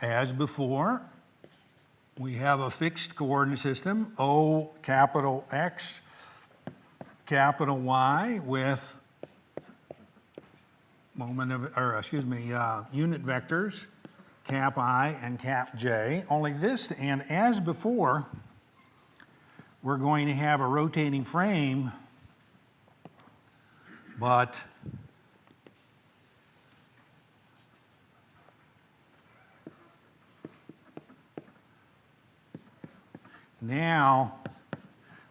as before, we have a fixed coordinate system, O capital X, capital Y, with unit vectors, cap I and cap J. Only this, and as before, we're going to have a rotating frame, but now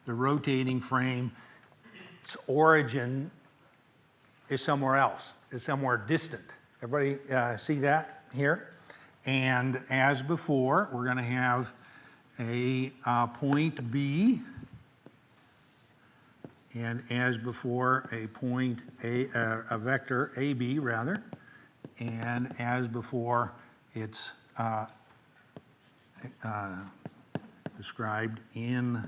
the rotating frame's origin is somewhere else, is somewhere distant. Everybody see that here? And as before, we're going to have a point B, and as before, a point a vector AB rather, and as before, it's described in.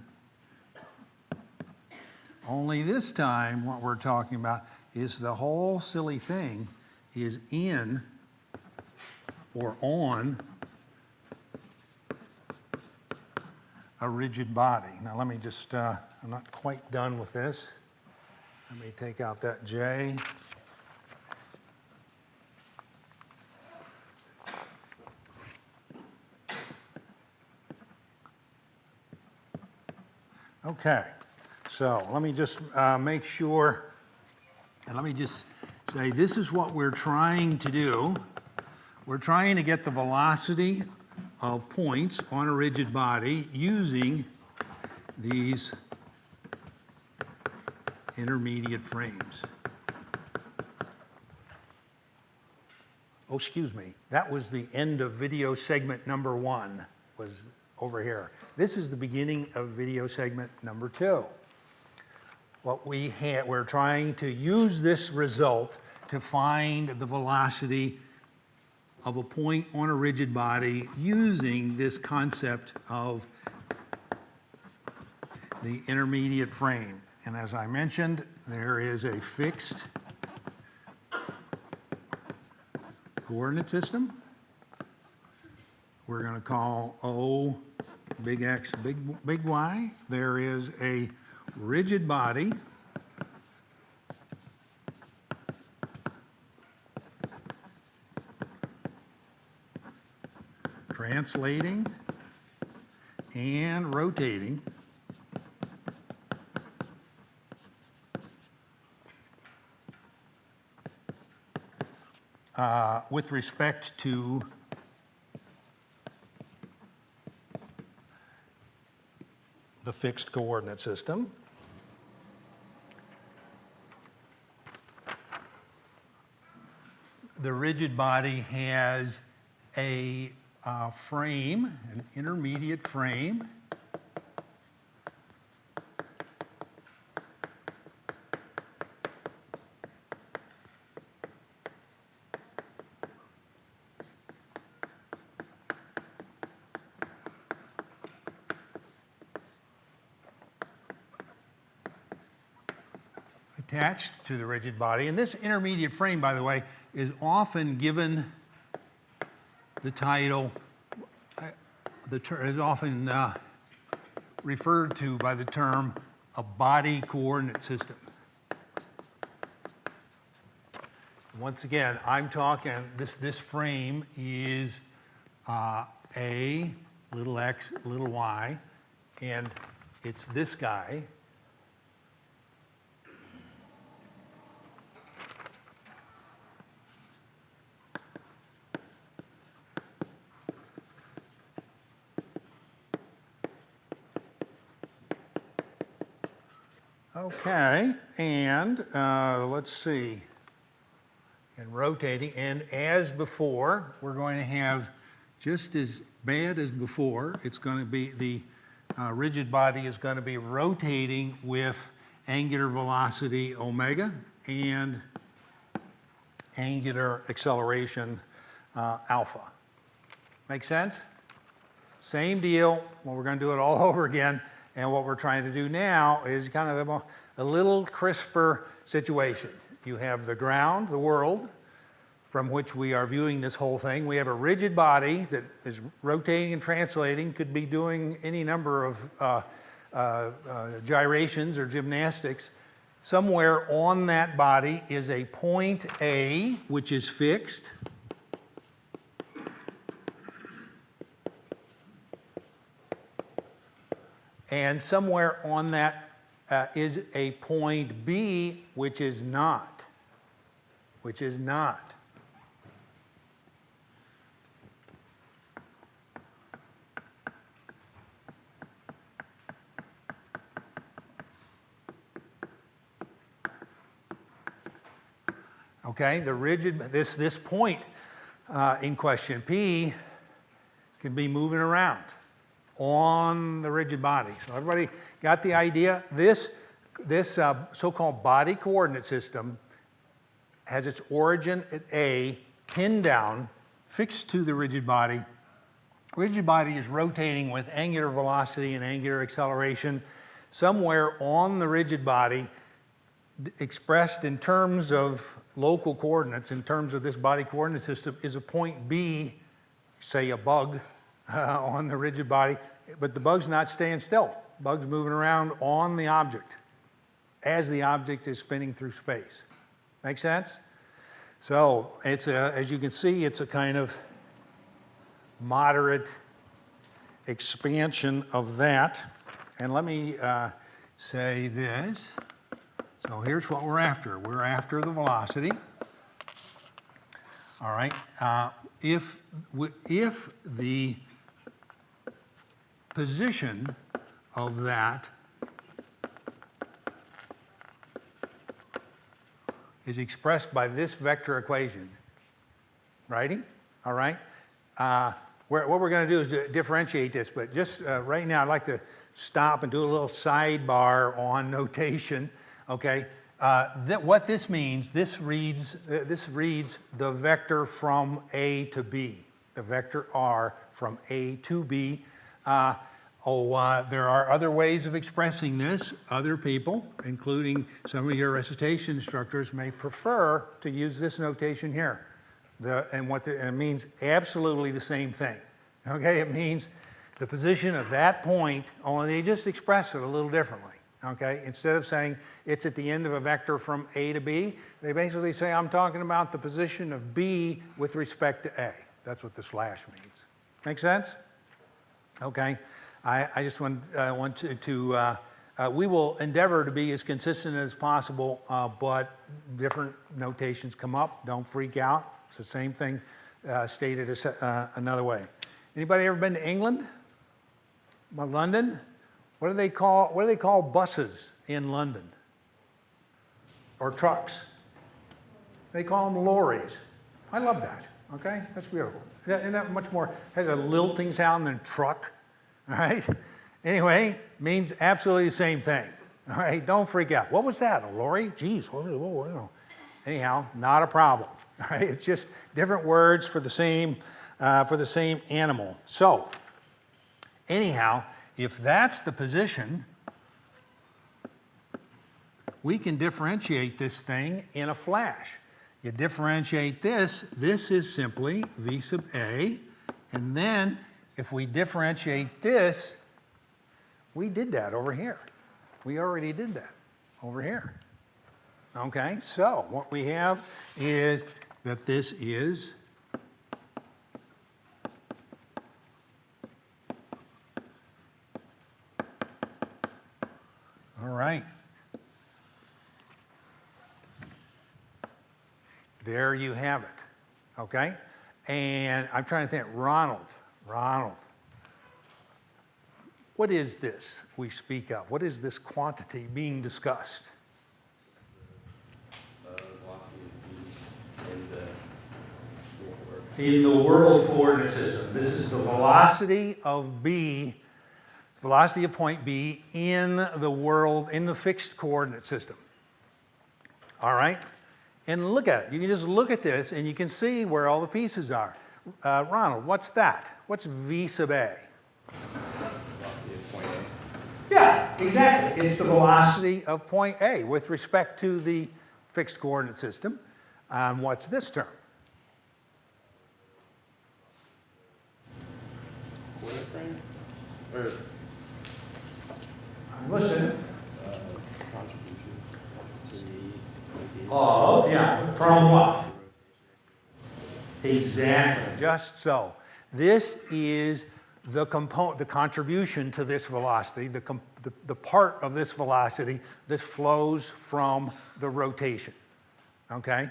Only this time, what we're talking about is the whole silly thing is in or on a rigid body. Now let me just, I'm not quite done with this. Let me take out that J. Okay, so let me just make sure, and let me just say this is what we're trying to do. We're trying to get the velocity of points on a rigid body using these intermediate frames. Oh, excuse me, that was the end of video segment number 1, was over here. This is the beginning of video segment number 2. What we're trying to use this result to find the velocity of a point on a rigid body using this concept of the intermediate frame. And as I mentioned, there is a fixed coordinate system. We're going to call O big X, big Y. There is a rigid body translating and rotating with respect to the fixed coordinate system. The rigid body has a frame, an intermediate frame. Attached to the rigid body. And this intermediate frame, by the way, is often given the title, is often referred to by the term a body coordinate system. Once again, I'm talking, this frame is A, little x, little y, and it's this guy. Okay, and let's see, and rotating, and as before, we're going to have just as bad as before. It's going to be, the rigid body is going to be rotating with angular velocity omega and angular acceleration alpha. Make sense? Same deal. Well, we're going to do it all over again. And what we're trying to do now is kind of a little crisper situation. You have the ground, the world, from which we are viewing this whole thing. We have a rigid body that is rotating and translating, could be doing any number of gyrations or gymnastics. Somewhere on that body is a point A, which is fixed. And somewhere on that is a point B, which is not. Which is not. Okay, the rigid, this point in question, P, can be moving around on the rigid body. So everybody got the idea? This so-called body coordinate system has its origin at A, pinned down, fixed to the rigid body. Rigid body is rotating with angular velocity and angular acceleration. Somewhere on the rigid body, expressed in terms of local coordinates, in terms of this body coordinate system, is a point B, say a bug, on the rigid body, but the bug's not staying still. Bug's moving around on the object as the object is spinning through space. Make sense? So it's as you can see, it's a kind of moderate expansion of that. And let me say this. So here's what we're after. We're after the velocity. All right. If the position of that is expressed by this vector equation, righty? All right? What we're going to do is differentiate this, but just right now I'd like to stop and do a little sidebar on notation, okay? What this means, this reads the vector from A to B, the vector R from A to B. There are other ways of expressing this. Other people, including some of your recitation instructors, may prefer to use this notation here. And it means absolutely the same thing. Okay, it means the position of that point, only they just express it a little differently. Okay, instead of saying it's at the end of a vector from A to B, they basically say I'm talking about the position of B with respect to A. That's what the slash means. Make sense? Okay. I just want to we will endeavor to be as consistent as possible, but different notations come up. Don't freak out. It's the same thing stated another way. Anybody ever been to England? London? What do they call buses in London? Or trucks? They call them lorries. I love that. Okay, that's beautiful. Isn't that much more? Has a lilting sound than truck. All right? Anyway, means absolutely the same thing. All right? Don't freak out. What was that? A lorry? Geez. Whoa. Anyhow, not a problem. All right? It's just different words for the same animal. So, anyhow, if that's the position, we can differentiate this thing in a flash. You differentiate this. This is simply V sub A, and then if we differentiate this, we did that over here. We already did that over here. Okay, so what we have is that this is all right. There you have it. Okay? And I'm trying to think, Ronald, what is this we speak of? What is this quantity being discussed? Velocity in the world coordinate system. This is the velocity of B, velocity of point B in the fixed coordinate system. All right? And look at it. You can just look at this and you can see where all the pieces are. Ronald, what's that? What's V sub A? Velocity of point A. Yeah, exactly. It's the velocity of point A with respect to the fixed coordinate system. What's this term? quarter frame? Or Listen. contribution to the Oh, yeah, from what? Exactly. Just so. This is the component, the contribution to this velocity, the part of this velocity that flows from the rotation. Okay?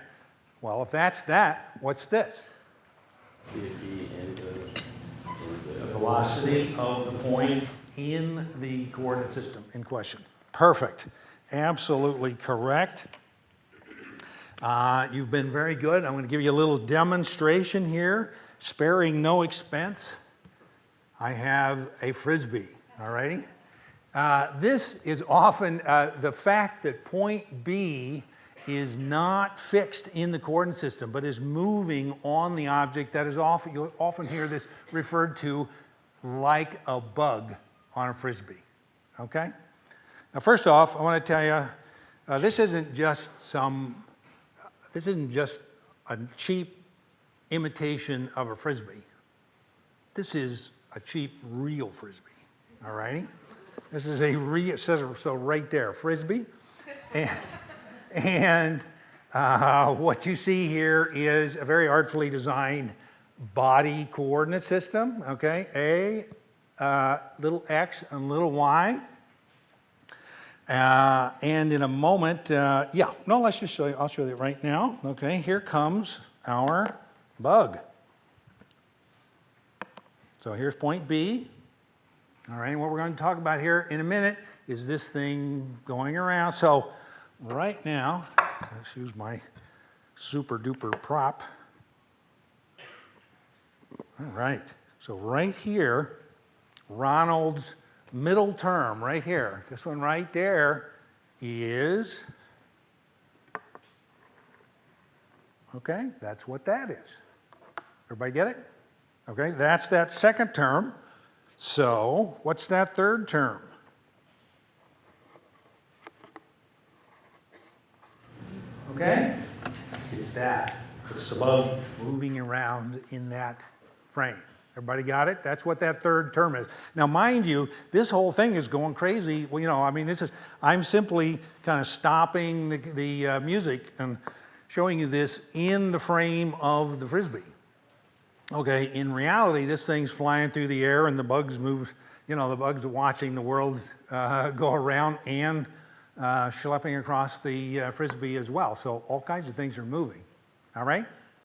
Well, if that's that, what's this? CFD and The velocity of the point in the coordinate system in question. Perfect. Absolutely correct. You've been very good. I'm going to give you a little demonstration here, sparing no expense. I have a Frisbee, all righty? This is often the fact that point B is not fixed in the coordinate system, but is moving on the object. That is often, you'll often hear this referred to like a bug on a Frisbee, okay? Now, first off, I want to tell you, this isn't just a cheap imitation of a Frisbee. This is a cheap, real Frisbee, all righty? This is a real, it says so right there, Frisbee. And what you see here is a very artfully designed body coordinate system, okay? Little x and little y. And in a moment, let's just show you, I'll show you right now. Okay, here comes our bug. So here's point B. All right, what we're going to talk about here in a minute is this thing going around. So right now, let's use my super duper prop. All right, so right here, Ronald's middle term right here, this one right there is, okay, that's what that is. Everybody get it? Okay, that's that second term. So what's that third term? Okay, it's that. It's the bug moving around in that frame. Everybody got it? That's what that third term is. Now, mind you, this whole thing is going crazy. Well, I mean, I'm simply kind of stopping the music and showing you this in the frame of the Frisbee. Okay, in reality, this thing's flying through the air and the bugs move, the bugs are watching the world go around and schlepping across the Frisbee as well. So all kinds of things are moving, all right?